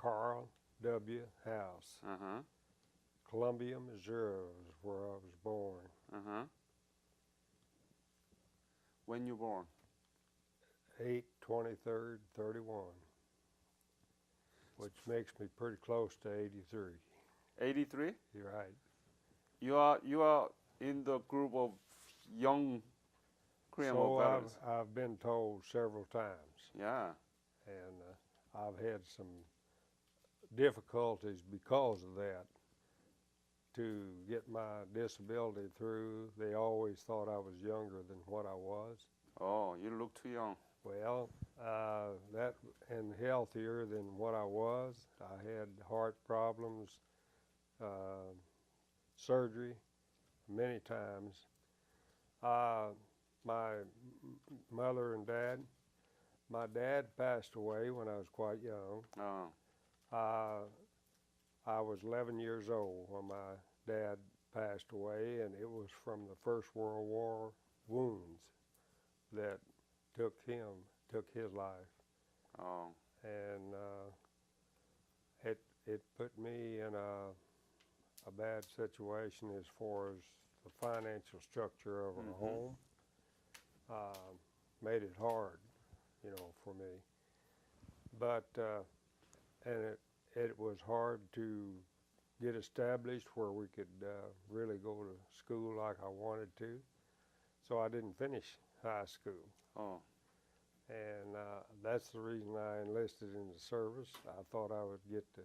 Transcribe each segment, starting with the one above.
Carl W. House. Uh-huh. Columbia, Missouri is where I was born. Uh-huh. When you born? 8/23, 31, which makes me pretty close to 83. 83? You're right. You are in the group of young Korean So War veterans. I've been told several times, Yeah. and I've had some difficulties because of that to get my disability through. They always thought I was younger than what I was. Oh, you look too young. Well, that and healthier than what I was. I had heart problems, surgery many times. My mother and dad, my dad passed away when I was quite young. Oh. I was 11 years old when my dad passed away, and it was from the First World War wounds that took his life. Oh. And it put me in a bad situation as far as the financial structure of our home. Made it hard, for me. But and it was hard to get established where we could really go to school like I wanted to. So I didn't finish high school. Oh. And that's the reason I enlisted in the service. I thought I would get to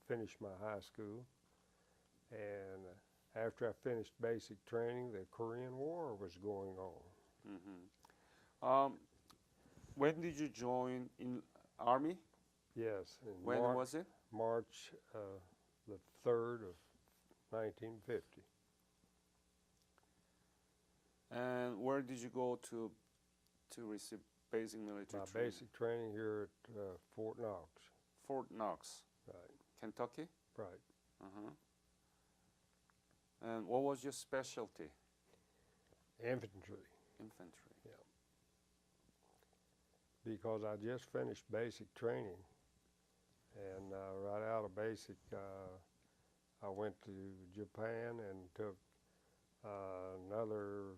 finish my high school. And after I finished basic training, the Korean War was going on. Mm-hmm. When did you join in Army? Yes. When was it? March the 3rd of 1950. And where did you go to receive basic military My training? basic training here at Fort Knox. Fort Knox, Right. Kentucky? Right. Uh-huh. And what was your specialty? Infantry. Infantry. Yeah. Because I just finished basic training, and right out of basic, I went to Japan and took another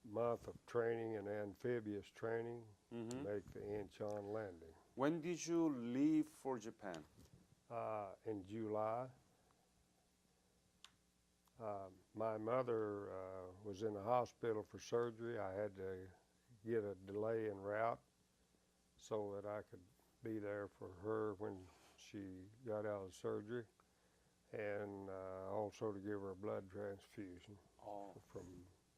month of training and amphibious training to make the Incheon landing. When did you leave for Japan? In July. My mother was in the hospital for surgery. I had to get a delay en route so that I could be there for her when she got out of surgery, and also to give her a blood transfusion. Oh. From,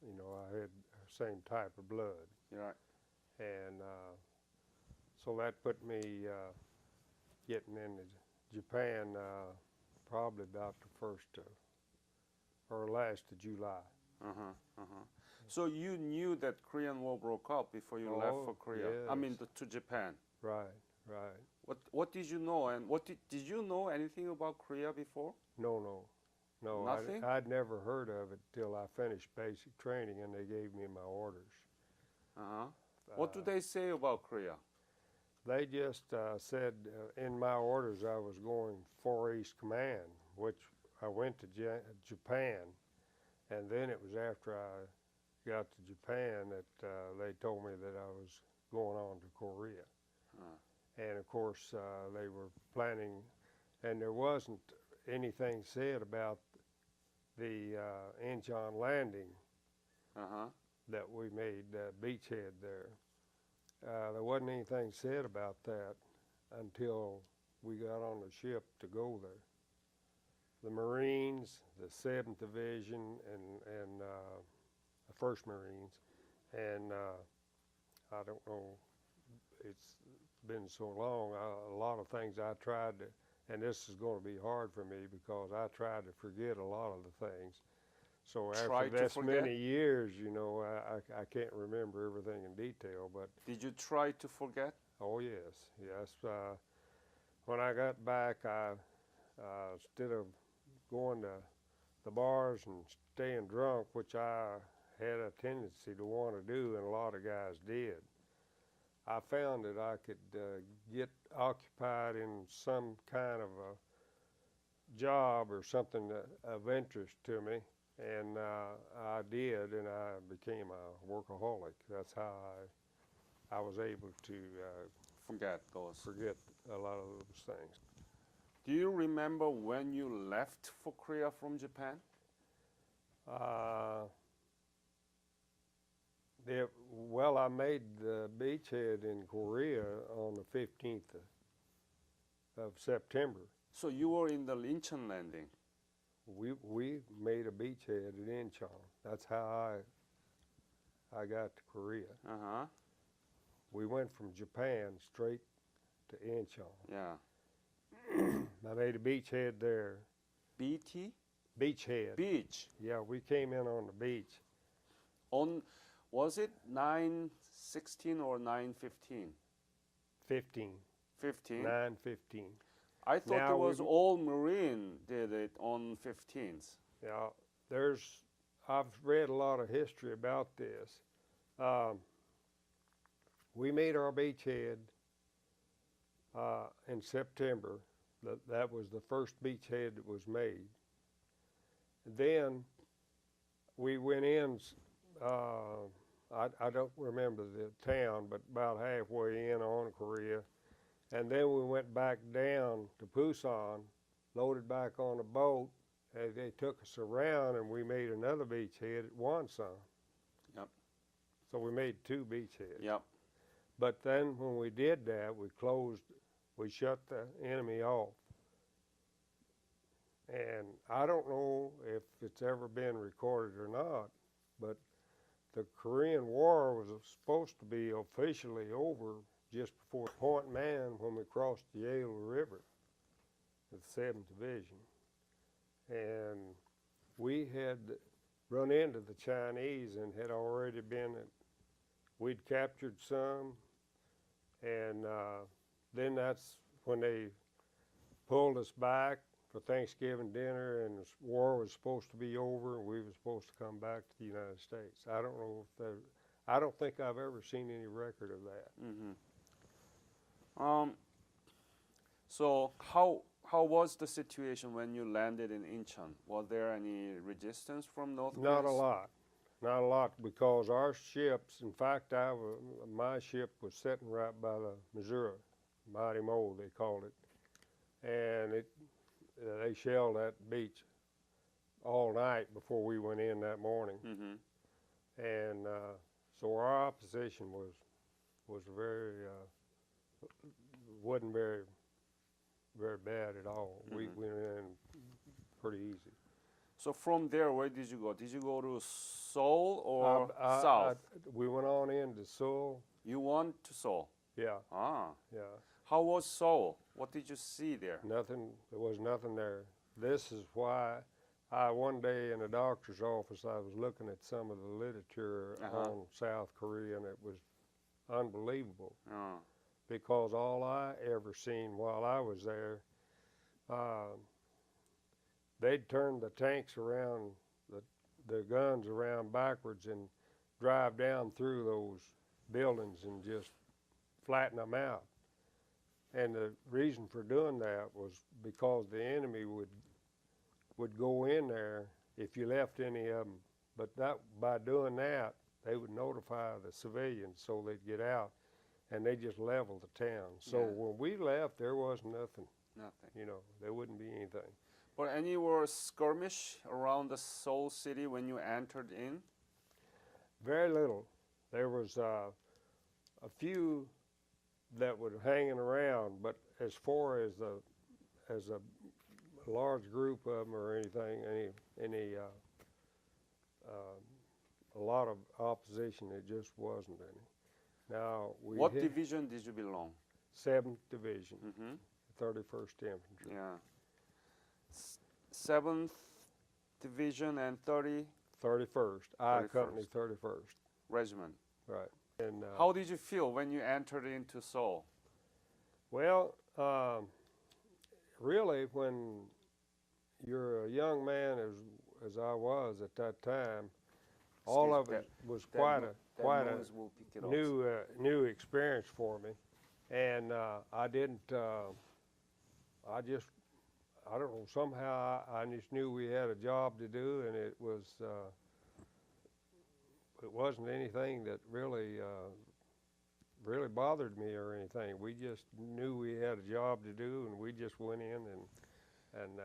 I had the same type of blood. You're right. And so that put me getting into Japan probably about the first or last of July. Uh-huh, uh-huh. So you knew that Korean War broke up before you left for Korea? Yes. I mean, to Japan. Right, right. What did you know, and did you know anything about Korea before? No. Nothing? I'd never heard of it till I finished basic training and they gave me my orders. Uh-huh. What do they say about Korea? They just said in my orders I was going Far East Command, which I went to Japan, and then it was after I got to Japan that they told me that I was going on to Korea. And of course they were planning, and there wasn't anything said about the Incheon landing that we made, beachhead there. There wasn't anything said about that until we got on the ship to go there. The Marines, the 7th Division, and the 1st Marines, and I don't know, it's been so long, a lot of things I tried to, and this is going to be hard for me because I tried to forget a lot of the things. So after this many years, I can't remember everything in detail. But did you try to forget? Oh yes. When I got back, I instead of going to the bars and staying drunk, which I had a tendency to want to do, and a lot of guys did, I found that I could get occupied in some kind of a job or something of interest to me, and I did, and I became a workaholic. That's how I was able to Forget those. forget a lot of those things. Do you remember when you left for Korea from Japan? Well, I made the beachhead in Korea on the 15th of September. So you were in the Incheon landing. We made a beachhead at Incheon. That's how I got to Korea. Uh-huh. We went from Japan straight to Incheon. Yeah. I made a beachhead there. BT? Beachhead. Beach. Yeah, we came in on the beach. Was it 9/16 or 9/15? 15. 15? 9/15. I thought Now it was all Marine did it on 15th. Yeah, I've read a lot of history about this. We made our beachhead in September. That was the first beachhead that was made. Then we went in, I don't remember the town, but about halfway in on Korea. And then we went back down to Busan, loaded back on a boat, and they took us around, and we made another beachhead at Wonsan. Yep. So we made two beachheads. Yep. But then when we did that, we shut the enemy off. And I don't know if it's ever been recorded or not, but the Korean War was supposed to be officially over just before Point Man when we crossed the Yale River, the 7th Division. And we had run into the Chinese and had already we'd captured some, and then that's when they pulled us back for Thanksgiving dinner, and the war was supposed to be over, and we were supposed to come back to the United States. I don't think I've ever seen any record of that. Mm-hmm. So how was the situation when you landed in Incheon? Was there any resistance from North Korea? Not a lot, because our ships, in fact, my ship was sitting right by the Missouri, Mighty Mole, they called it, and they shelled that beach all night before we went in that morning. Mm-hmm. And so our opposition wasn't very bad at all. Mm-hmm. We went in pretty easy. So from there, where did you go? Did you go to Seoul or south? We went on into Seoul. You went to Seoul? Yeah. Ah. Yeah. How was Seoul? What did you see there? Nothing. There was nothing there. This is why one day in the doctor's office, I was looking at some of the literature on South Korea, and it was unbelievable. Because all I ever seen while I was there, they'd turn the tanks around, the guns around backwards, and drive down through those buildings and just flatten them out. And the reason for doing that was because the enemy would go in there if you left any of them. But by doing that, they would notify the civilians so they'd get out, and they just leveled the town. So when we left, there was nothing. Nothing. You know, there wouldn't be anything. But any were skirmish around the Seoul city when you entered in? Very little. There was a few that were hanging around, but as far as a large group of them or anything, a lot of opposition, it just wasn't any. Now what division did you belong? 7th Division, Mm-hmm. 31st Infantry. Yeah. 7th Division and 31st. I Company 31st. Regiment. Right. And how did you feel when you entered into Seoul? Well, really, when you're a young man, as I was at that time, all of it was quite a new experience for me. And I didn't. I just. I don't know. Somehow I just knew we had a job to do, and it was. It wasn't anything that really bothered me or anything. We just knew we had a job to do, and we just went in and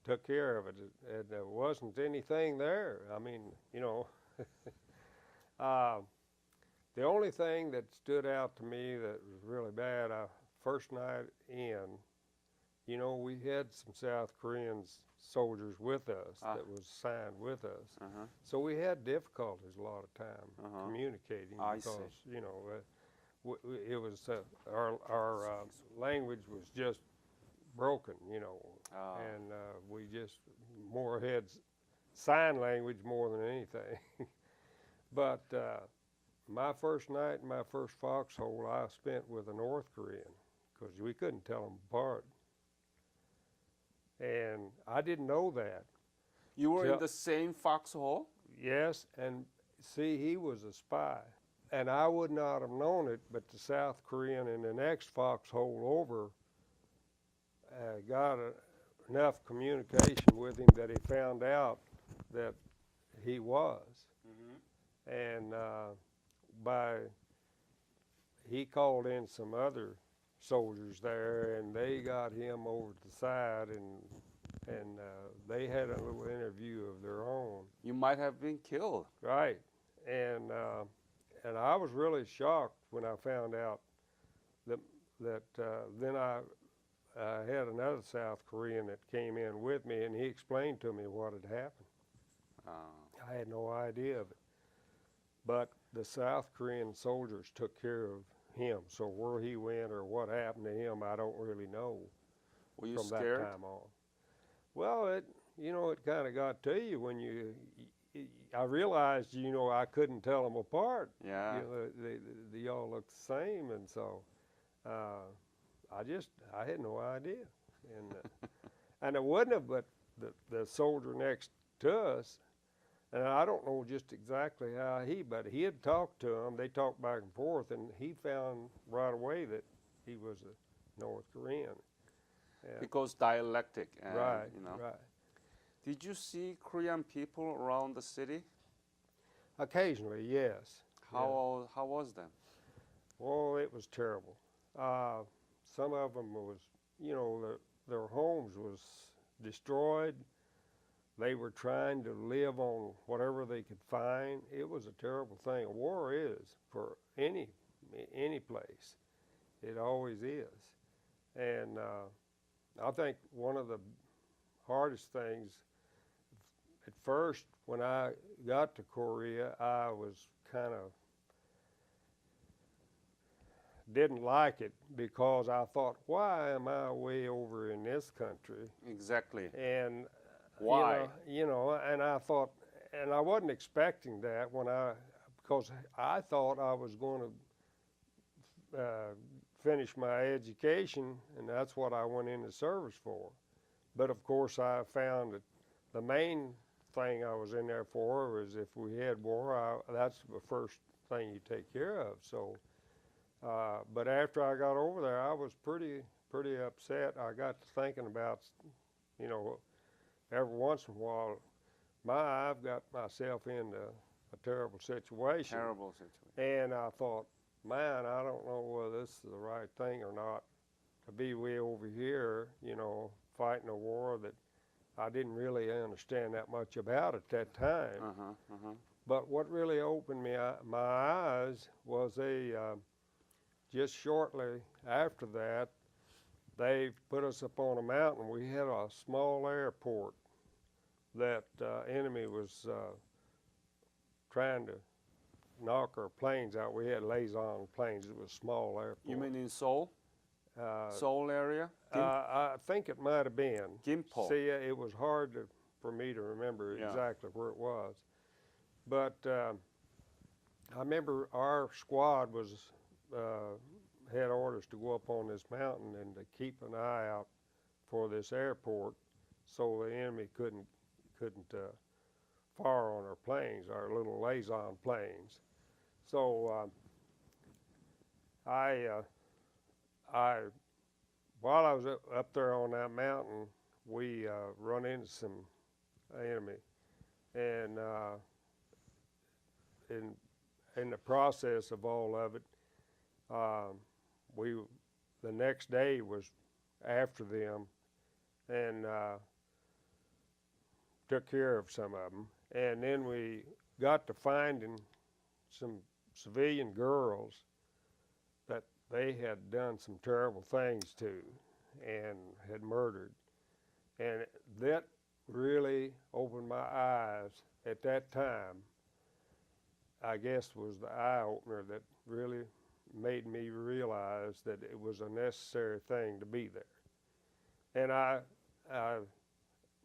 took care of it. And there wasn't anything there. I mean, you know, the only thing that stood out to me that was really bad, first night in, you know, we had some South Korean soldiers with us that was signed with us. So we had difficulties a lot of time communicating because, you know, it was our language was just broken, you know, and we just more had sign language more than anything. But my first night in my first foxhole I spent with a North Korean because we couldn't tell them apart. And I didn't know that. You were in the same foxhole? Yes, and see, he was a spy. And I would not have known it, but the South Korean in the next foxhole over got enough communication with him that he found out that he was. And he called in some other soldiers there, and they got him over to the side, and they had a little interview of their own. You might have been killed. Right, and I was really shocked when I found out that then I had another South Korean that came in with me, and he explained to me what had happened. I had no idea of it, but the South Korean soldiers took care of him. So where he went or what happened to him, I don't really know. Were you from scared? that time on? Well, it kind of got to you when I realized, you know, I couldn't tell them apart. Yeah. You know, they all looked the same, and so I had no idea, and it wouldn't have, but the soldier next to us. And I don't know just exactly how but he had talked to him. They talked back and forth, and he found right away that he was a North Korean. Because dialectic. And, right, you know. right. Did you see Korean people around the city? Occasionally, yes. How was that? Well, it was terrible. Some of them was, you know, their homes was destroyed. They were trying to live on whatever they could find. It was a terrible thing. War is for any place. It always is. And I think one of the hardest things, at first when I got to Korea, I was kind of didn't like it because I thought, why am I way over in this country? Exactly. And why? You know, and I thought, and I wasn't expecting that because I thought I was going to finish my education, and that's what I went into service for. But of course, I found that the main thing I was in there for was if we had war, that's the first thing you take care of. So, but after I got over there, I was pretty upset. I got to thinking about, you know, every once in a while, I've got myself into a terrible situation. Terrible situation. And I thought, man, I don't know whether this is the right thing or not to be way over here, you know, fighting a war that I didn't really understand that much about at that time. But what really opened my eyes was just shortly after that, they put us up on a mountain. We had a small airport that enemy was trying to knock our planes out. We had liaison planes. It was a small airport. You mean in Seoul? Seoul area? I think it might have been. Gimpo. See, it was hard for me to remember exactly where it was. But I remember our squad had orders to go up on this mountain and to keep an eye out for this airport so the enemy couldn't fire on our planes, our little liaison planes. So I I while I was up there on that mountain, we run into some enemy, and in the process of all of it, we the next day was after them and took care of some of them, and then we got to finding some civilian girls that they had done some terrible things to and had murdered, and that really opened my eyes at that time. I guess was the eye opener that really made me realize that it was a necessary thing to be there. And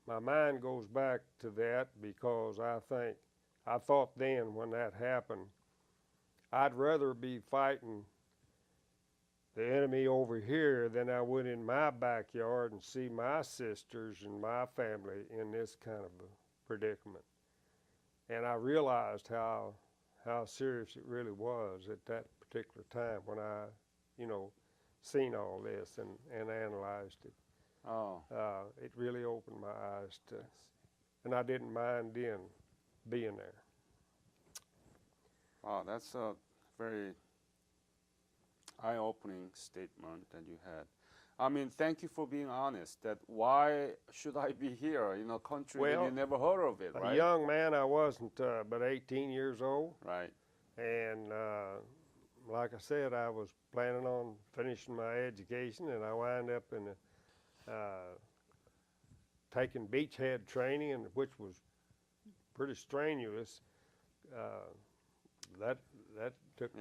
my mind goes back to that because I thought then when that happened, I'd rather be fighting the enemy over here than I would in my backyard and see my sisters and my family in this kind of a predicament. And I realized how serious it really was at that particular time when I, seen all this and analyzed it. Oh. It really opened my eyes to, and I didn't mind then being there. Wow, that's a very eye-opening statement that you had. I mean, thank you for being honest. That why should I be here in a country that you never heard of it, right? A young man, I wasn't but 18 years old. Right. And like I said, I was planning on finishing my education, and I wound up in taking beachhead training, which was pretty strenuous. That took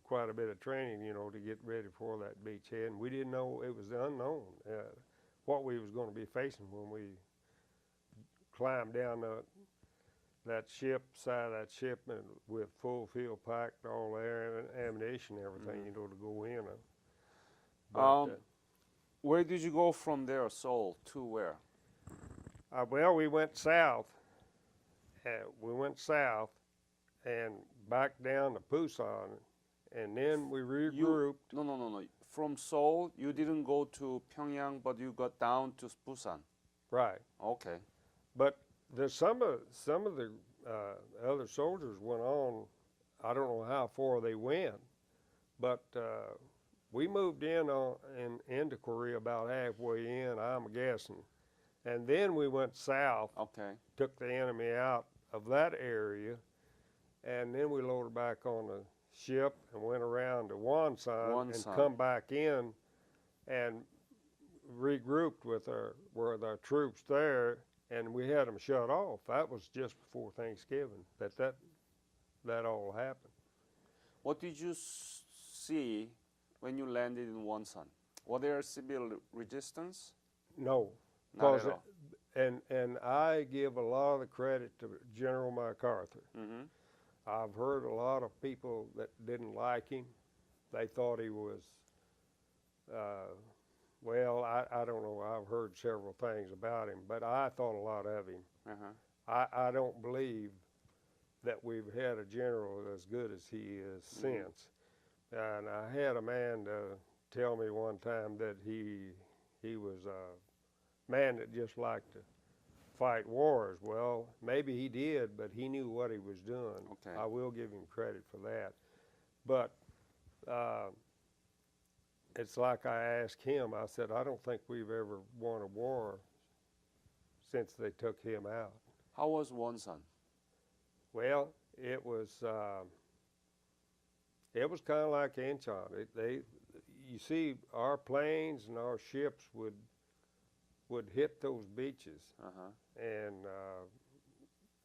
quite a bit of training, to get ready for that beachhead. And we didn't know, it was unknown what we was going to be facing when we climbed down that side of that ship and with full field packed, all the ammunition and everything, to go in. Where did you go from there, Seoul, to where? Well, we went south. And back down to Busan, and then we regrouped. No. From Seoul, you didn't go to Pyongyang, but you got down to Busan. Right. Okay. But there's some of the other soldiers went on. I don't know how far they went, but we moved into Korea about halfway in, I'm guessing, and then we went south. Okay. Took the enemy out of that area, and then we loaded back on the ship and went around to Wonsan and come back in and regrouped with our troops there, and we had them shut off. That was just before Thanksgiving that all happened. What did you see when you landed in Wonsan? Was there civil resistance? No. Not at all. And I give a lot of the credit to General MacArthur. Mm-hmm. I've heard a lot of people that didn't like him. They thought he was, I don't know. I've heard several things about him, but I thought a lot of him. Uh-huh. I don't believe that we've had a general as good as he is since. And I had a man tell me one time that he was a man that just liked to fight wars. Well, maybe he did, but he knew what he was doing. Okay. I will give him credit for that. But it's like I asked him, I said, I don't think we've ever won a war since they took him out. How was Wonsan? Well, it was kind of like Incheon. You see, our planes and our ships would hit those beaches, and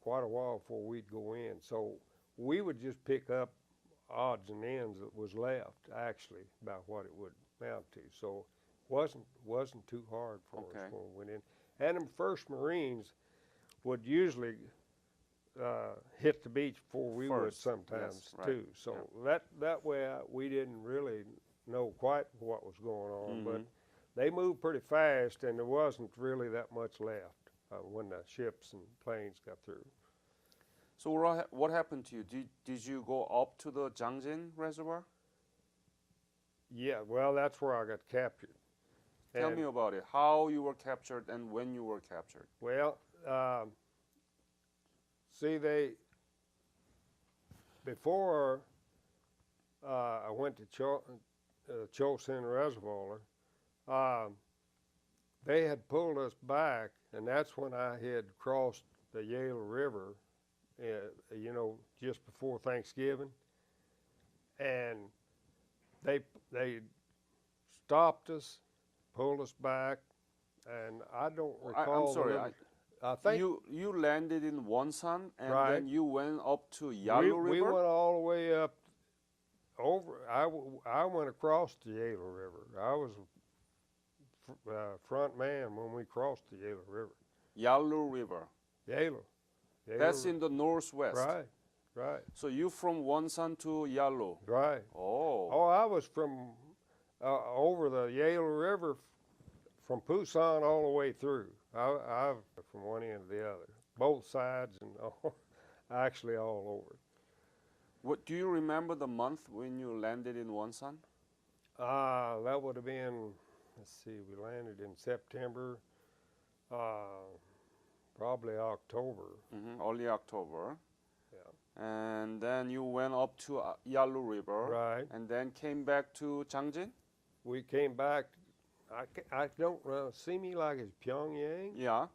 quite a while before we'd go in. So we would just pick up odds and ends that was left, actually, about what it would amount to. So it wasn't too hard for us when we went in. And the first Marines would usually hit the beach before we would sometimes too. So that way we didn't really know quite what was going on, but they moved pretty fast, and there wasn't really that much left when the ships and planes got through. So what happened to you? Did you go up to the Chosin Reservoir? Yeah, well, that's where I got captured. Tell And, me about it. How you were captured and when you were captured. well, see, before I went to Chosin Reservoir, um, they had pulled us back, and that's when I had crossed the Yale River, just before Thanksgiving, and they stopped us, pulled us back, and I don't recall. I'm sorry. I think You landed in Wonsan and right. then you went up to Yalu River. We went all the way up over. I went across the Yale River. I was front man when we crossed the Yale River. Yalu River. Yale. That's in the northwest. Right, right. So you from Wonsan to Yalu. Right. Oh. Oh, I was from over the Yale River from Pusan all the way through. I from one end to the other, both sides, and actually all over. What do you remember the month when you landed in Wonsan? That would have been. Let's see. We landed in September. Probably October. Early October. Yeah. And then you went up to Yalu River. Right. And then came back to Changjin? We came back. I don't see me like it's Pyongyang. Yeah.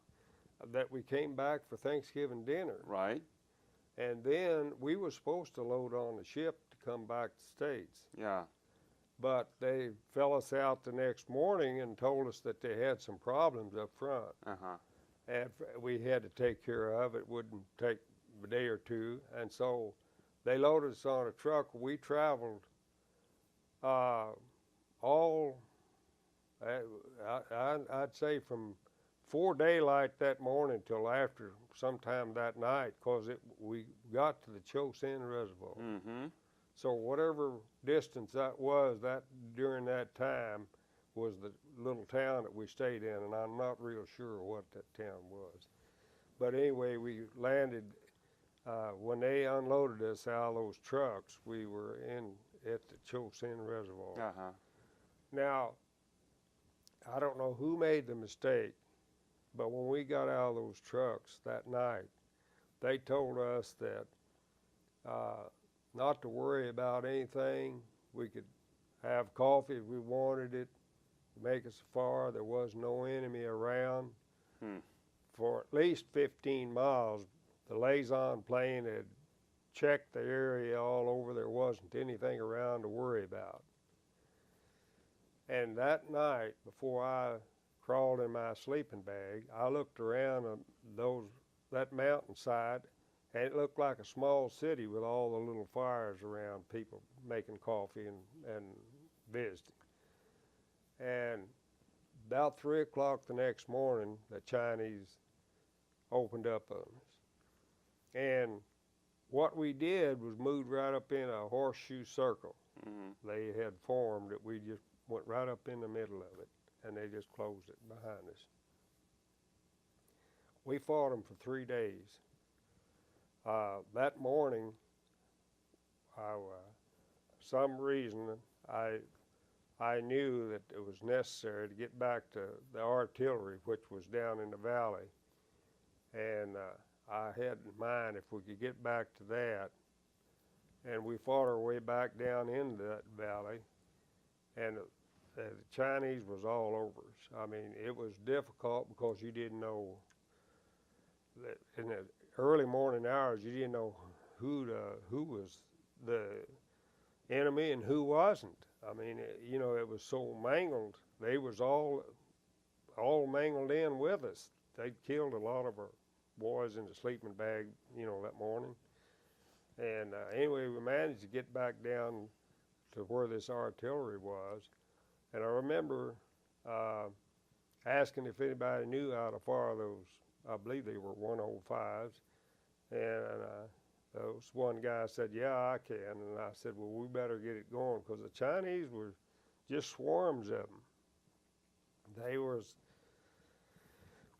That we came back for Thanksgiving dinner. Right. And then we were supposed to load on the ship to come back to the States. Yeah. But they fell us out the next morning and told us that they had some problems up front. Uh-huh. And we had to take care of. It wouldn't take a day or two. And so they loaded us on a truck. We traveled I'd say from 4 daylight that morning till after sometime that night, because we got to the Chosin Reservoir. Mm-hmm. So whatever distance that was, that during that time was the little town that we stayed in, and I'm not real sure what that town was. But anyway, we landed, when they unloaded us out of those trucks, we were at the Chosin Reservoir. Uh-huh. Now, I don't know who made the mistake, but when we got out of those trucks that night, they told us that not to worry about anything. We could have coffee if we wanted it, make us a fire. There was no enemy around. For at least 15 miles. The liaison plane had checked the area all over. There wasn't anything around to worry about. And that night, before I crawled in my sleeping bag, I looked around that mountainside, and it looked like a small city with all the little fires around, people making coffee and visiting. And about 3 o'clock the next morning, the Chinese opened up on us. And what we did was moved right up in a horseshoe circle. Mm-hmm. They had formed that we just went right up in the middle of it, and they just closed it behind us. We fought them for 3 days. That morning, some reason, I knew that it was necessary to get back to the artillery, which was down in the valley. And I had in mind if we could get back to that. And we fought our way back down into that valley. And the Chinese was all over us. I mean, it was difficult because you didn't know that in the early morning hours, you didn't know who was the enemy and who wasn't. I mean, it was so mangled. They was all mangled in with us. They'd killed a lot of our boys in the sleeping bag, that morning. And anyway, we managed to get back down to where this artillery was. And I remember asking if anybody knew how to fire those, I believe they were 105s. And this one guy said, yeah, I can. And I said, well, we better get it going, because the Chinese were just swarms of them.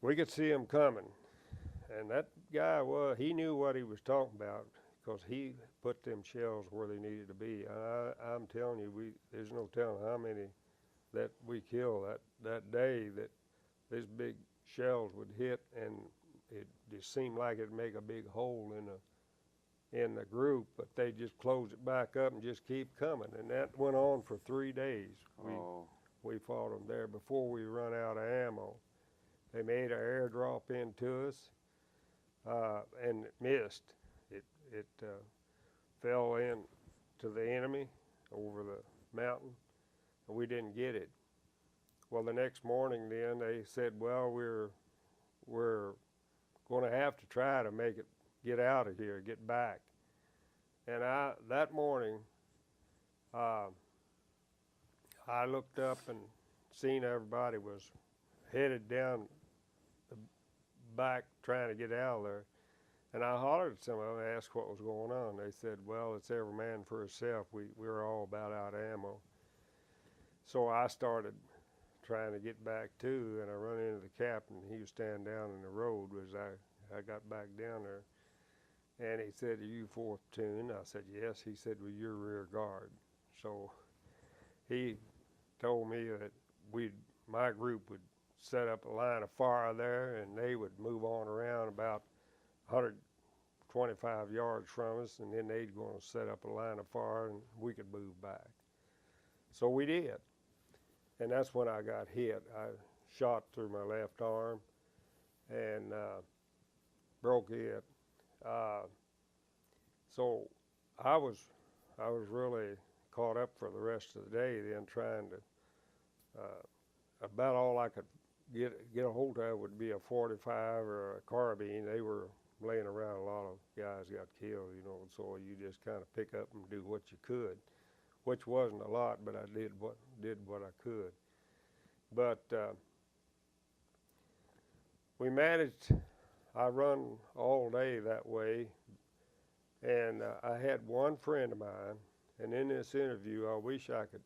We could see them coming. And that guy, he knew what he was talking about, because he put them shells where they needed to be. I'm telling you, there's no telling how many that we killed that day that these big shells would hit, and it just seemed like it'd make a big hole in the group, but they just close it back up and just keep coming. And that went on for 3 days. We fought them there before we run out of ammo. They made an airdrop into us, and it missed. It fell in to the enemy over the mountain, and we didn't get it. Well, the next morning then they said, well, we're going to have to try to make it get out of here, get back. And that morning, I looked up and seen everybody was headed down the back trying to get out of there. And I hollered at some of them, asked what was going on. They said, well, it's every man for himself. We're all about out of ammo. So I started trying to get back too, and I run into the captain. He was standing down in the road as I got back down there. And he said, are you fourth platoon? I said, yes. He said, well, you're rear guard. So he told me that my group would set up a line of fire there, and they would move on around about 125 yards from us, and then they'd go and set up a line of fire, and we could move back. So we did. And that's when I got hit. I shot through my left arm and broke it. So I was really caught up for the rest of the day then, trying to, about all I could get a hold of would be a 45 or a carbine. They were laying around. A lot of guys got killed, so you just kind of pick up and do what you could, which wasn't a lot, but I did what I could. But we managed. I run all day that way, and I had one friend of mine, and in this interview, I wish I could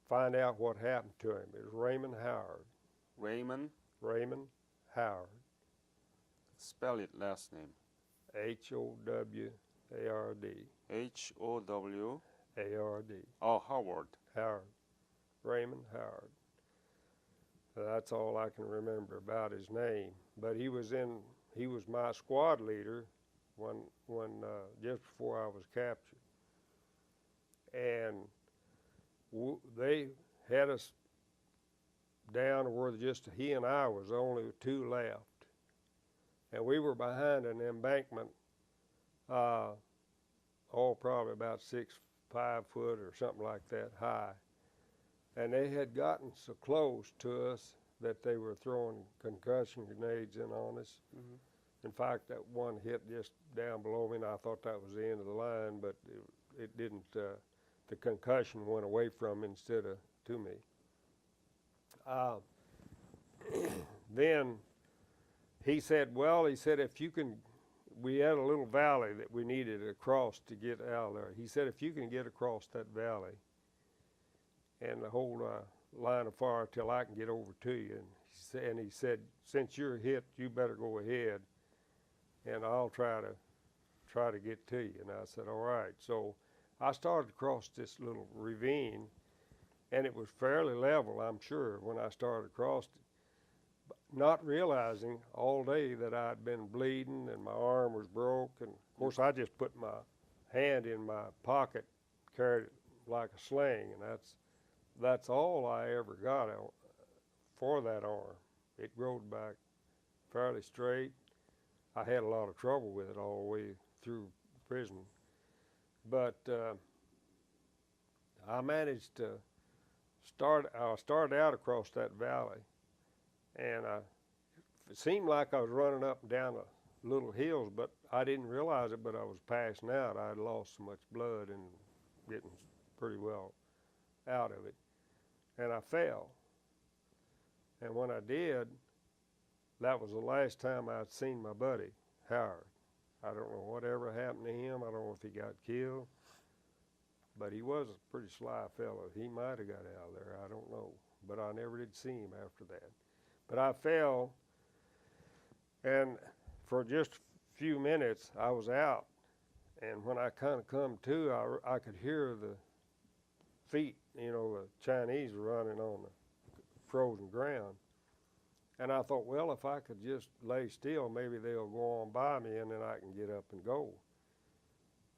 find out what happened to him. It was Raymond Howard. Raymond? Raymond Howard. Spell it last name. H-O-W-A-R-D. H-O-W? A-R-D. Oh, Howard. Howard. Raymond Howard. That's all I can remember about his name. But he was my squad leader when just before I was captured. And they had us down where just he and I was the only two left. And we were behind an embankment, probably about 5 foot or something like that high. And they had gotten so close to us that they were throwing concussion grenades in on us. Mm-hmm. In fact, that one hit just down below me, and I thought that was the end of the line, but it didn't. The concussion went away from me instead of to me. Then he said, if you can, we had a little valley that we needed to cross to get out of there. He said, if you can get across that valley and hold a line of fire till I can get over to you. And he said, since you're hit, you better go ahead, and I'll try to get to you. And I said, all right. So I started to cross this little ravine, and it was fairly level, I'm sure, when I started across it, not realizing all day that I'd been bleeding and my arm was broke. And of course, I just put my hand in my pocket, carried it like a sling, and that's all I ever got for that arm. It growed back fairly straight. I had a lot of trouble with it all the way through prison. But I managed to I started out across that valley, and it seemed like I was running up and down the little hills, but I didn't realize it, but I was passing out. I had lost so much blood and getting pretty well out of it. And I fell. And when I did, that was the last time I'd seen my buddy, Howard. I don't know whatever happened to him. I don't know if he got killed. But he was a pretty sly fellow. He might have got out of there. I don't know. But I never did see him after that. But I fell, and for just a few minutes, I was out. And when I kind of come to, I could hear the feet, you know, the Chinese running on the frozen ground. And I thought, well, if I could just lay still, maybe they'll go on by me and then I can get up and go.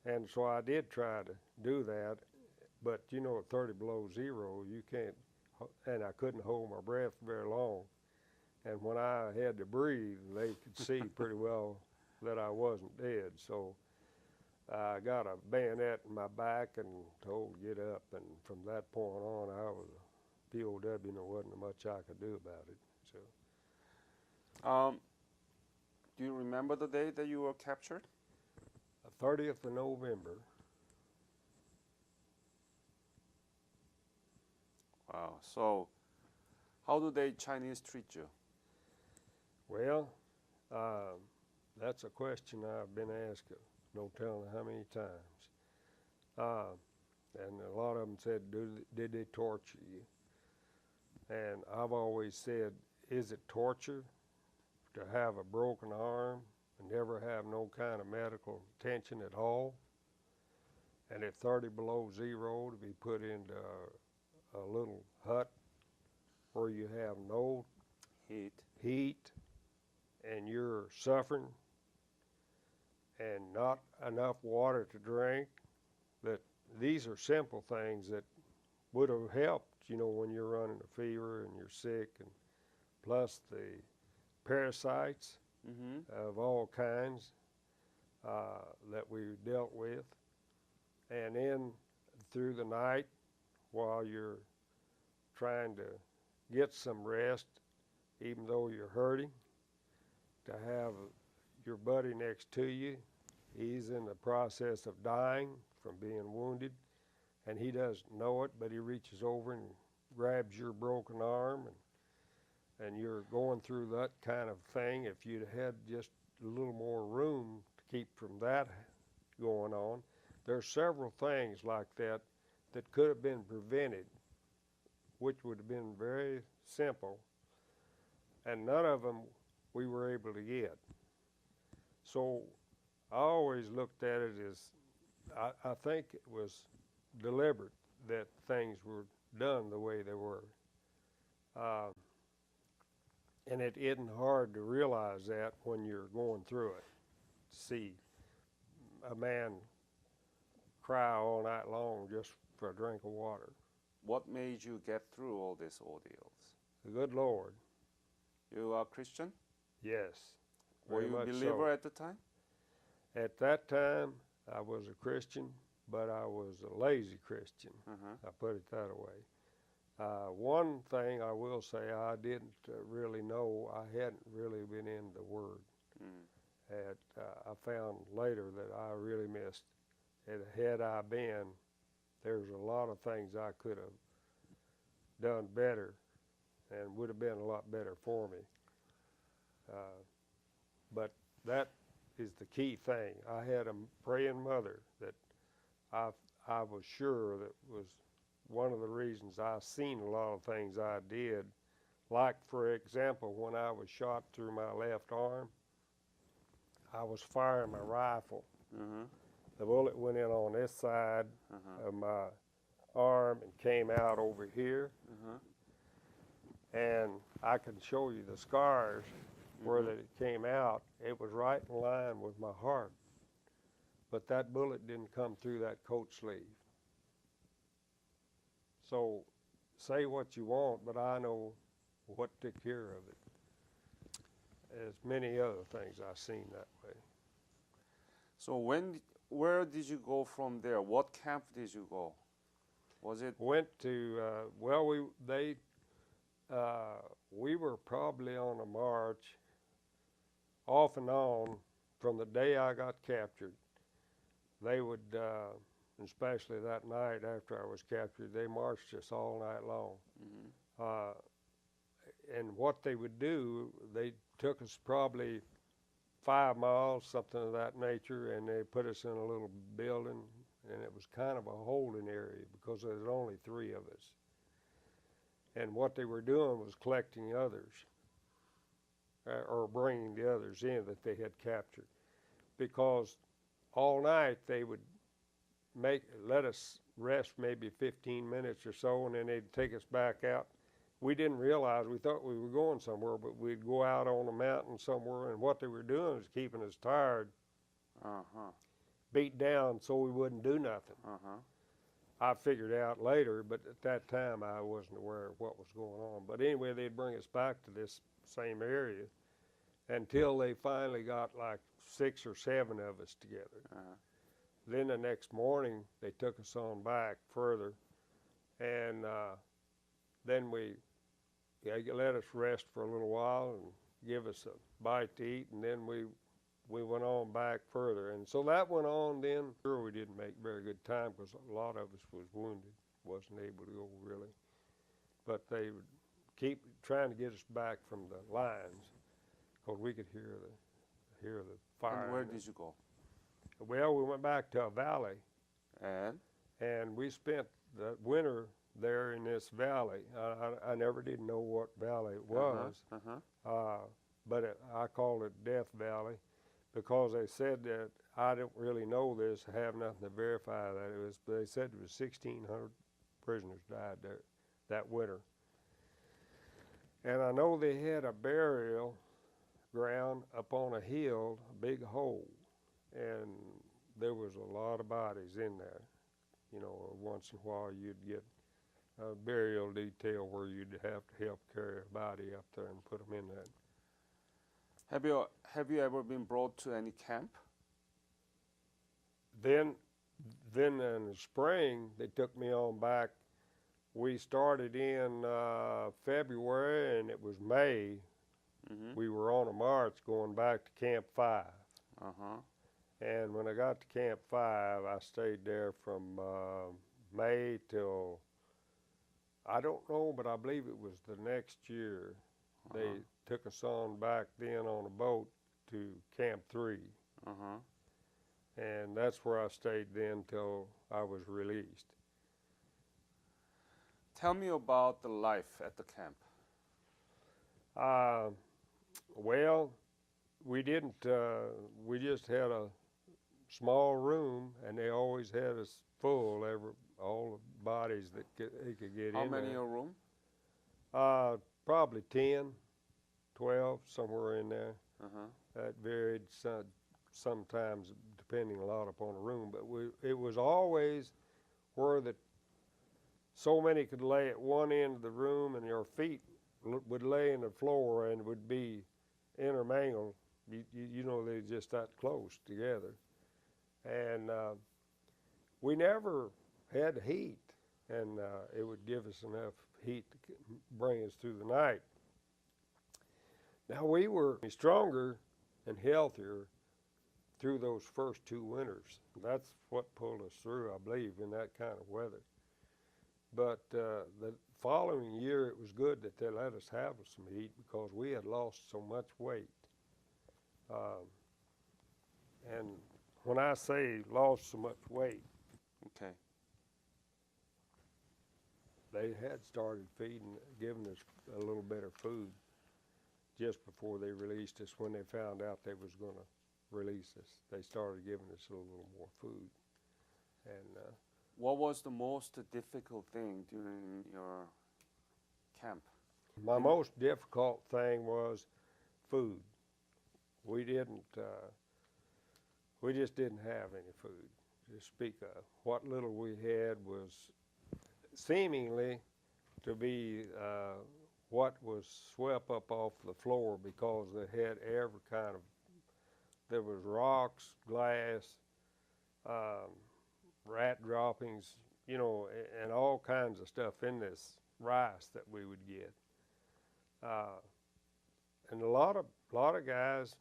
And so I did try to do that, but you know, at 30 below zero, you can't, and I couldn't hold my breath very long. And when I had to breathe, they could see pretty well that I wasn't dead. So I got a bayonet in my back and told to get up. And from that point on, I was a POW, and there wasn't much I could do about it. So, do you remember the day that you were captured? the 30th of November. Wow. So, how do they Chinese treat you? Well, that's a question I've been asked no telling how many times. And a lot of them said, did they torture you? And I've always said, is it torture to have a broken arm and never have no kind of medical attention at all? And at 30 below zero to be put into a little hut where you have no heat and you're suffering and not enough water to drink, that these are simple things that would have helped, you know, when you're running a fever and you're sick, and plus the parasites of all kinds that we dealt with. And then through the night, while you're trying to get some rest, even though you're hurting, to have your buddy next to you, he's in the process of dying from being wounded, and he doesn't know it, but he reaches over and grabs your broken arm, and you're going through that kind of thing. If you'd had just a little more room to keep from that going on, there's several things like that that could have been prevented, which would have been very simple, and none of them we were able to get. So I always looked at it as, I think it was deliberate that things were done the way they were. And it isn't hard to realize that when you're going through it. See a man cry all night long just for a drink of water. What made you get through all these ordeals? The good Lord. You are Christian? Yes. Were you a believer so. at the time? At that time, I was a Christian, but I was a lazy Christian. I put it that way. One thing I will say, I didn't really know, I hadn't really been in the Word. I found later that I really missed it. Had I been, there's a lot of things I could have done better and would have been a lot better for me. But that is the key thing. I had a praying mother that I was sure that was one of the reasons I seen a lot of things I did. Like, for example, when I was shot through my left arm, I was firing my rifle. The bullet went in on this side of my arm and came out over here. And I can show you the scars where that it came out. It was right in line with my heart. But that bullet didn't come through that coat sleeve. So say what you want, but I know what took care of it. There's many other things I've seen that way. So where did you go from there? What camp did you go? Was it? Went to, we were probably on a march off and on from the day I got captured. They would, especially that night after I was captured, they marched us all night long. And what they would do, they took us probably 5 miles, something of that nature, and they put us in a little building, and it was kind of a holding area because there was only 3 of us. And what they were doing was collecting others, or bringing the others in that they had captured. Because all night they would let us rest maybe 15 minutes or so, and then they'd take us back out. We didn't realize, we thought we were going somewhere, but we'd go out on a mountain somewhere, and what they were doing was keeping us tired, beat down so we wouldn't do nothing. I figured out later, but at that time I wasn't aware of what was going on. But anyway, they'd bring us back to this same area until they finally got like 6 or 7 of us together. Then the next morning, they took us on back further, and then they let us rest for a little while and give us a bite to eat, and then we went on back further. And so that went on then. Sure, we didn't make very good time because a lot of us was wounded, wasn't able to go really. But they would keep trying to get us back from the lines because we could hear the fire. And where did you go? Well, we went back to a valley. And we spent the winter there in this valley. I never did know what valley it was, but I called it Death Valley because they said that, I don't really know this, I have nothing to verify that it was, but they said it was 1,600 prisoners died there that winter. And I know they had a burial ground up on a hill, a big hole, and there was a lot of bodies in there. You know, once in a while you'd get a burial detail where you'd have to help carry a body up there and put them in that. Have you ever been brought to any camp? Then in the spring, they took me on back. We started in February, and it was May. We were on a march going back to Camp 5. And when I got to Camp 5, I stayed there from May till, I don't know, but I believe it was the next year. They took us on back then on a boat to Camp 3. And that's where I stayed then till I was released. Tell me about the life at the camp. Well, we didn't, we just had a small room, and they always had us full, all the bodies that they could get in there. How many in a room? Probably 10, 12, somewhere in there. That varied sometimes depending a lot upon the room, but it was always where so many could lay at one end of the room, and your feet would lay in the floor and would be intermingled. You know, they're just that close together. And we never had heat, and it would give us enough heat to bring us through the night. Now, we were stronger and healthier through those first 2 winters. That's what pulled us through, I believe, in that kind of weather. But the following year, it was good that they let us have some heat because we had lost so much weight. And when I say lost so much weight, they had started giving us a little better food just before they released us. When they found out they was going to release us, they started giving us a little more food. And what was the most difficult thing during your camp? My most difficult thing was food. We just didn't have any food to speak of. What little we had was seemingly to be what was swept up off the floor because they had every kind of, there was rocks, glass, rat droppings, you know, and all kinds of stuff in this rice that we would get. And a lot of guys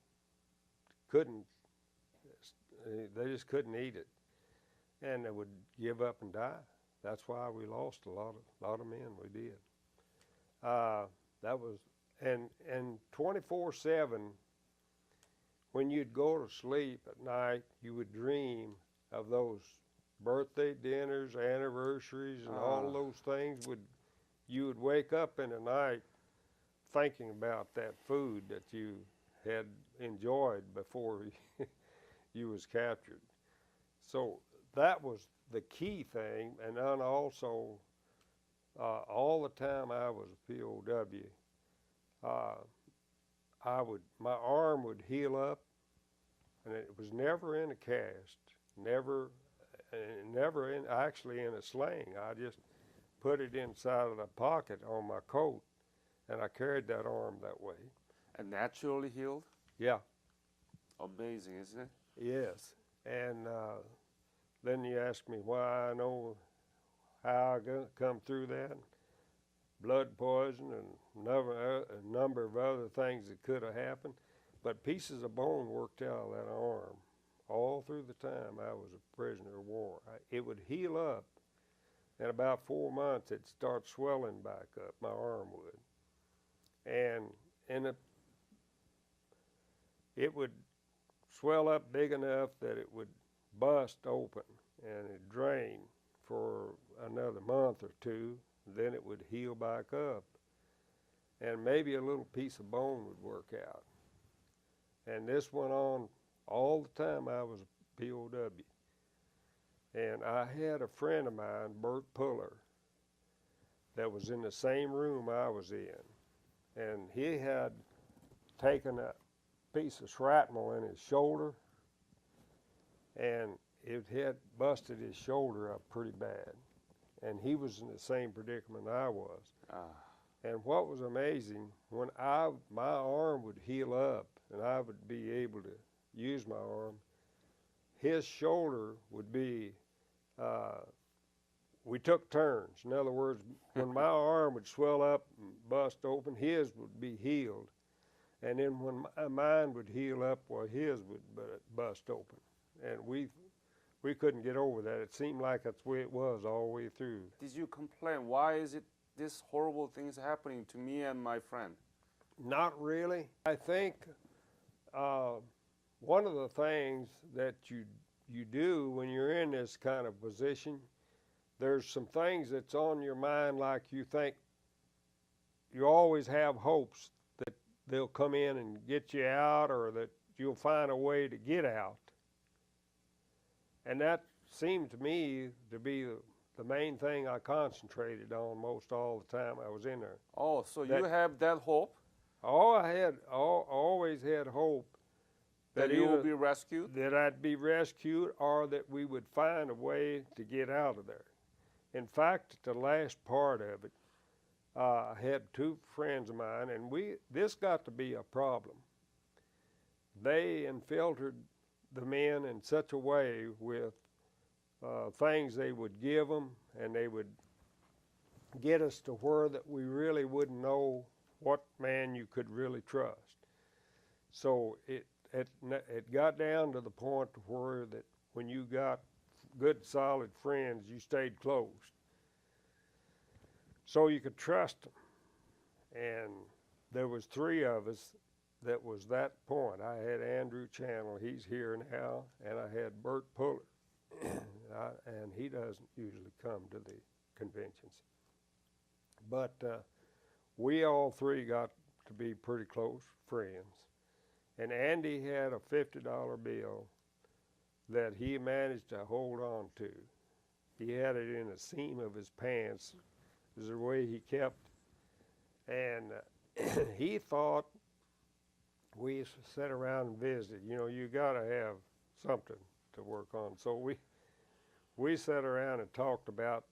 they just couldn't eat it, and they would give up and die. That's why we lost a lot of men. We did. That was, and 24/7, when you'd go to sleep at night, you would dream of those birthday dinners, anniversaries, and all those things. You would wake up in the night thinking about that food that you had enjoyed before you was captured. So that was the key thing. And then also, all the time I was a POW, my arm would heal up, and it was never in a cast, never actually in a sling. I just put it inside of the pocket on my coat, and I carried that arm that way. And naturally healed? Yeah. Amazing, isn't it? Yes. And then you ask me why I know how I come through that. Blood poison and a number of other things that could have happened. But pieces of bone worked out of that arm all through the time I was a prisoner of war. It would heal up. In about 4 months, it'd start swelling back up, my arm would. And it would swell up big enough that it would bust open and it'd drain for another month or two. Then it would heal back up. And maybe a little piece of bone would work out. And this went on all the time I was a POW. And I had a friend of mine, Bert Puller, that was in the same room I was in. And he had taken a piece of shrapnel in his shoulder, and it had busted his shoulder up pretty bad. And he was in the same predicament I was. And what was amazing, when my arm would heal up and I would be able to use my arm, his shoulder would be, we took turns. In other words, when my arm would swell up and bust open, his would be healed. And then when mine would heal up, well, his would bust open. And we couldn't get over that. It seemed like that's the way it was all the way through. Did you complain? Why is it this horrible things happening to me and my friend? Not really. I think one of the things that you do when you're in this kind of position, there's some things that's on your mind, like you think you always have hopes that they'll come in and get you out, or that you'll find a way to get out. And that seemed to me to be the main thing I concentrated on most all the time I was in there. Oh, so you have that hope? Oh, I always had hope that you will be rescued? That I'd be rescued, or that we would find a way to get out of there. In fact, the last part of it, I had two friends of mine, and this got to be a problem. They infiltrated the men in such a way with things they would give them, and they would get us to where that we really wouldn't know what man you could really trust. So it got down to the point where that when you got good solid friends, you stayed close, so you could trust them. And there was three of us that was that point. I had Andrew Channel, he's here now, and I had Bert Puller, and he doesn't usually come to the conventions. But we all three got to be pretty close friends. And Andy had a $50 bill that he managed to hold on to. He had it in the seam of his pants, is the way he kept. And he thought we sat around and visited. You know, you got to have something to work on. So we sat around and talked about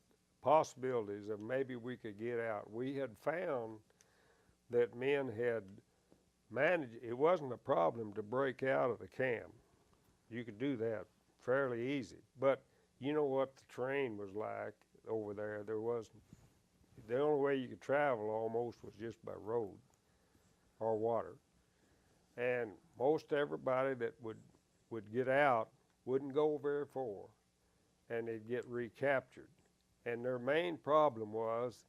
possibilities of maybe we could get out. We had found that men had managed, it wasn't a problem to break out of the camp. You could do that fairly easy. But you know what the terrain was like over there. The only way you could travel almost was just by road or water. And most everybody that would get out wouldn't go very far, and they'd get recaptured. And their main problem was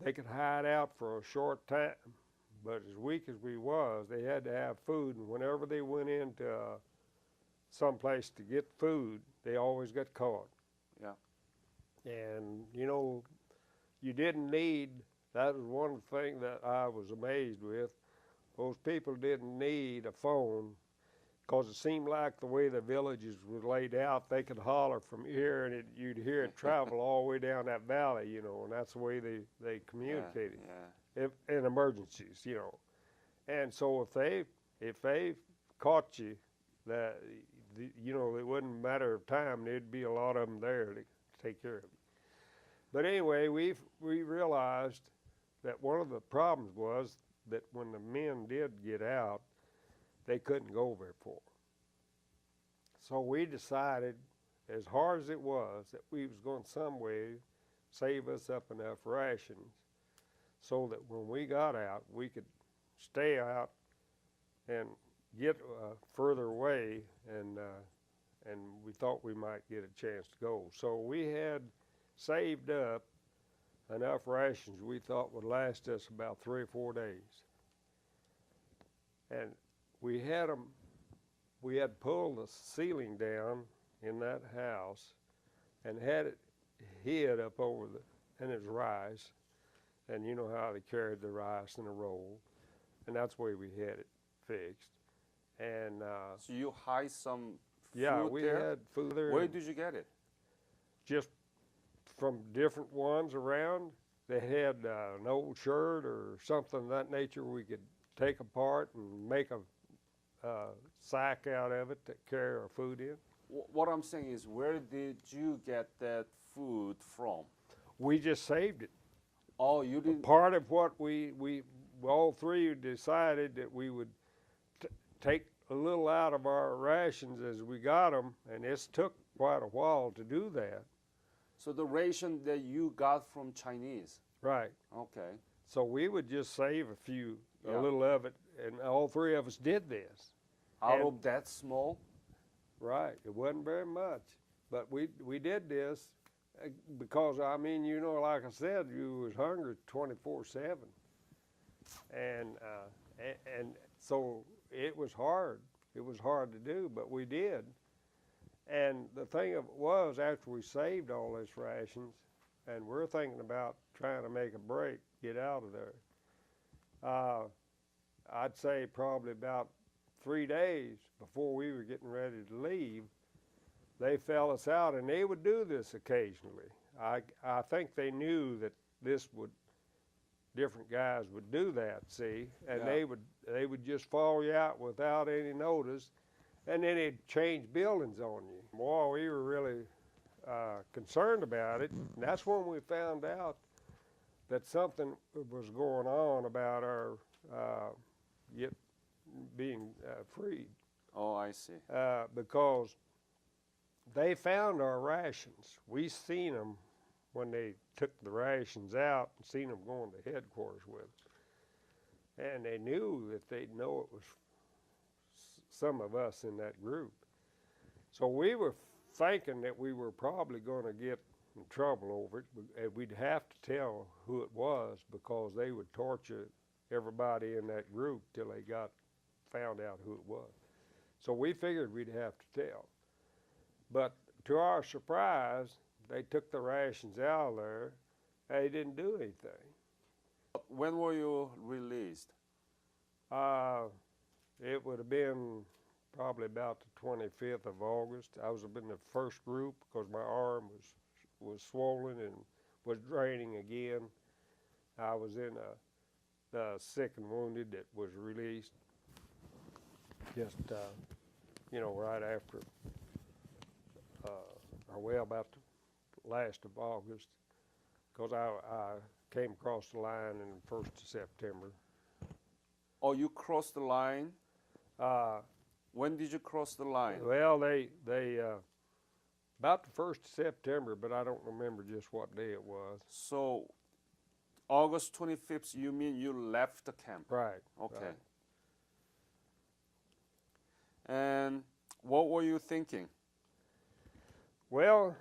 they could hide out for a short time, but as weak as we was, they had to have food, and whenever they went into some place to get food, they always got caught. Yeah. And you know, you didn't need, that was one thing that I was amazed with, those people didn't need a phone because it seemed like the way the villages were laid out, they could holler from here, and you'd hear it travel all the way down that valley, you know, and that's the way they communicated in emergencies, you know. And so if they caught you, you know, it wasn't a matter of time. There'd be a lot of them there to take care of you. But anyway, we realized that one of the problems was that when the men did get out, they couldn't go very far. So we decided, as hard as it was, that we was going some way save us up enough rations so that when we got out, we could stay out and get further away, and we thought we might get a chance to go. So we had saved up enough rations we thought would last us about 3 or 4 days. And we had pulled the ceiling down in that house and had it hid up over and it's rice. And you know how they carried the rice in a roll. And that's the way we had it fixed. And so you hide some food yeah, we there? had food there. Where did you get it? Just from different ones around. They had an old shirt or something of that nature we could take apart and make a sack out of it to carry our food in. What I'm saying is, where did you get that food from? We just saved it. Oh, you didn't? Part of what we all three decided that we would take a little out of our rations as we got them, and it's took quite a while to do that. So the ration that you got from Chinese? Right. Okay. So we would just save a little of it, and all three of us did this. Out of that small? Right. It wasn't very much, but we did this because, I mean, you know, like I said, you was hungry 24/7, and so it was hard. It was hard to do, but we did. And the thing of it was, after we saved all those rations, and we're thinking about trying to make a break, get out of there, I'd say probably about 3 days before we were getting ready to leave, they fell us out, and they would do this occasionally. I think they knew that different guys would do that, see, and they would just fall you out without any notice, and then they'd change buildings on you. Boy, we were really concerned about it, and that's when we found out that something was going on about our being freed. Oh, I see. Because they found our rations. We seen them when they took the rations out and seen them going to headquarters with them. And they knew that they'd know it was some of us in that group. So we were thinking that we were probably going to get in trouble over it, and we'd have to tell who it was because they would torture everybody in that group till they found out who it was. So we figured we'd have to tell. But to our surprise, they took the rations out of there. They didn't do anything. When were you released? It would have been probably about the 25th of August. I was in the first group because my arm was swollen and was draining again. I was in the sick and wounded that was released just, right after, about the last of August, because I came across the line in the 1st of September. Oh, you crossed the line? When did you cross the line? Well, they about the 1st of September, but I don't remember just what day it was. So, August 25th, you mean you left the camp? Right. Okay. Right. And what were you thinking? Well,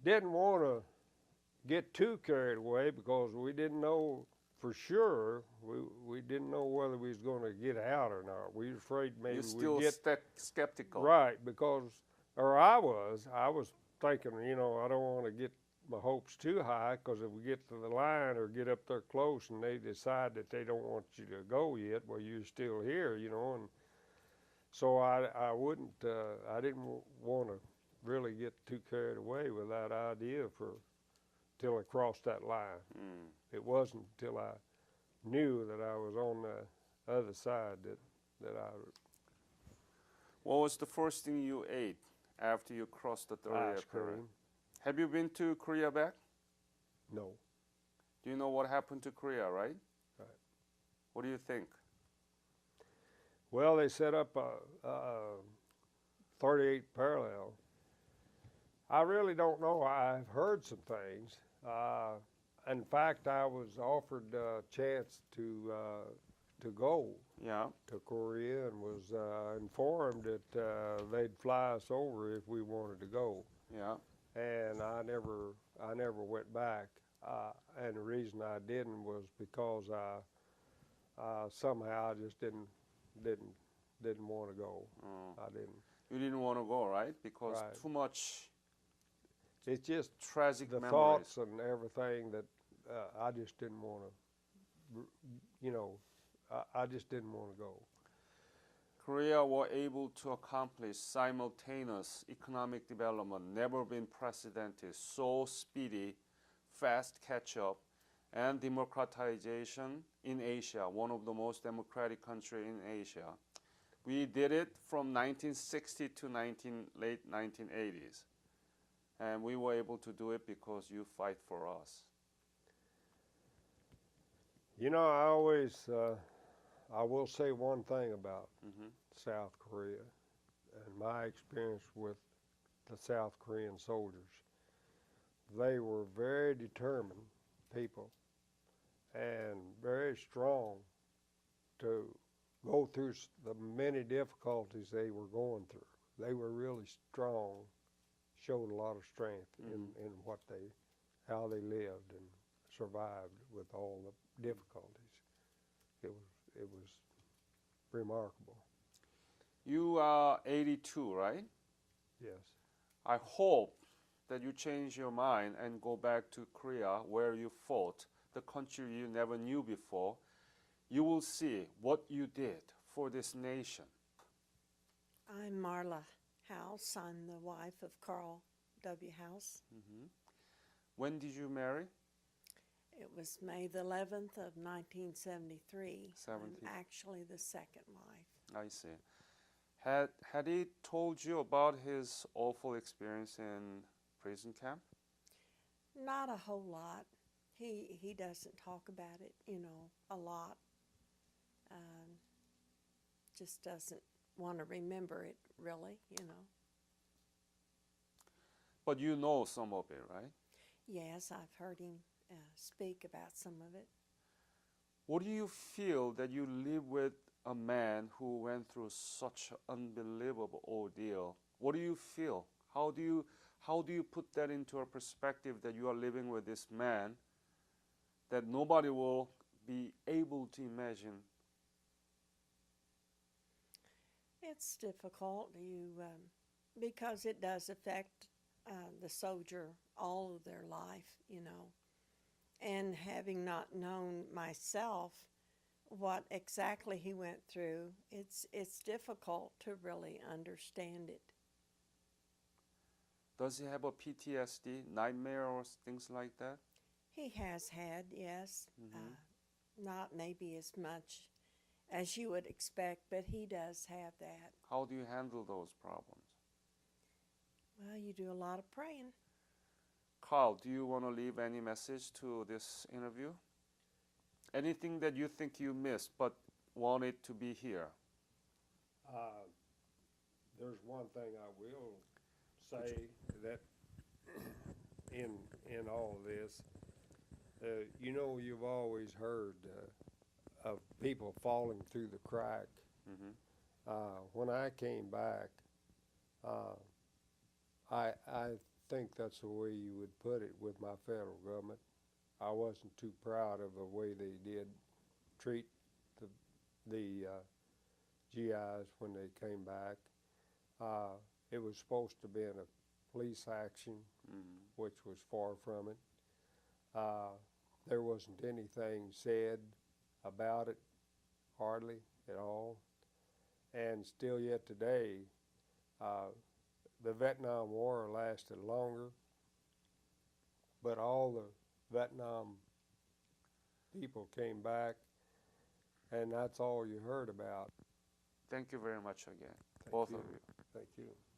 didn't want to get too carried away because we didn't know for sure. We didn't know whether we was going to get out or not. We were afraid maybe You're we'd still skeptical. Right, I was thinking, I don't want to get my hopes too high, because if we get to the line or get up there close and they decide that they don't want you to go yet, well, you're still here, and So I wouldn't, I didn't want to really get too carried away with that idea till I crossed that line. Mm. It wasn't until I knew that I was on the other side that I What was the first thing you ate after you crossed the 30 ice period? cream. Have you been to Korea back? No. Do you know what happened to Korea, right? Right. What do you think? Well, they set up a 38 parallel. I really don't know. I've heard some things. In fact, I was offered a chance to go Yeah. to Korea and was informed that they'd fly us over if we wanted to go. Yeah. And I never went back. And the reason I didn't was because I somehow I just didn't want to go. Oh. I didn't. You didn't want to go, right? Because Right. too much It's just tragic the memories. thoughts and everything that I just didn't want to. I just didn't want to go. Korea were able to accomplish simultaneous economic development, never been precedented, so speedy, fast catch-up, and democratization in Asia, one of the most democratic country in Asia. We did it from 1960 to late 1980s. And we were able to do it because you fight for us. I will say one thing about Mm-hmm. South Korea and my experience with the South Korean soldiers. They were very determined people and very strong to go through the many difficulties they were going through. They were really strong, showed a lot of strength in how they lived and survived with all the difficulties. It was remarkable. You are 82, right? Yes. I hope that you change your mind and go back to Korea where you fought, the country you never knew before. You will see what you did for this nation. I'm Marla House. I'm the wife of Carl W. House. Mm-hmm. When did you marry? It was May the 11th of 1973. 70. I'm actually the second wife. I see. Had he told you about his awful experience in prison camp? Not a whole lot. He doesn't talk about it, a lot. Just doesn't want to remember it, really. But you know some of it, right? Yes, I've heard him speak about some of it. What do you feel that you live with a man who went through such an unbelievable ordeal? What do you feel? How do you put that into a perspective that you are living with this man that nobody will be able to imagine? It's difficult because it does affect the soldier all of their life, And having not known myself what exactly he went through, it's difficult to really understand it. Does he have a PTSD, nightmare or things like that? He has had, yes. Not maybe as much as you would expect, but he does have that. How do you handle those problems? Well, you do a lot of praying. Carl, do you want to leave any message to this interview? Anything that you think you missed but wanted to be here? There's one thing I will say that in all of this, you've always heard of people falling through the crack. Mm-hmm. When I came back, I think that's the way you would put it with my federal government. I wasn't too proud of the way they did treat the GIs when they came back. It was supposed to be in a police action, which was far from it. There wasn't anything said about it, hardly at all. and still yet today, the Vietnam War lasted longer, but all the Vietnam people came back, and that's all you heard about. Thank you very much again, Thank both you. of you. Thank you.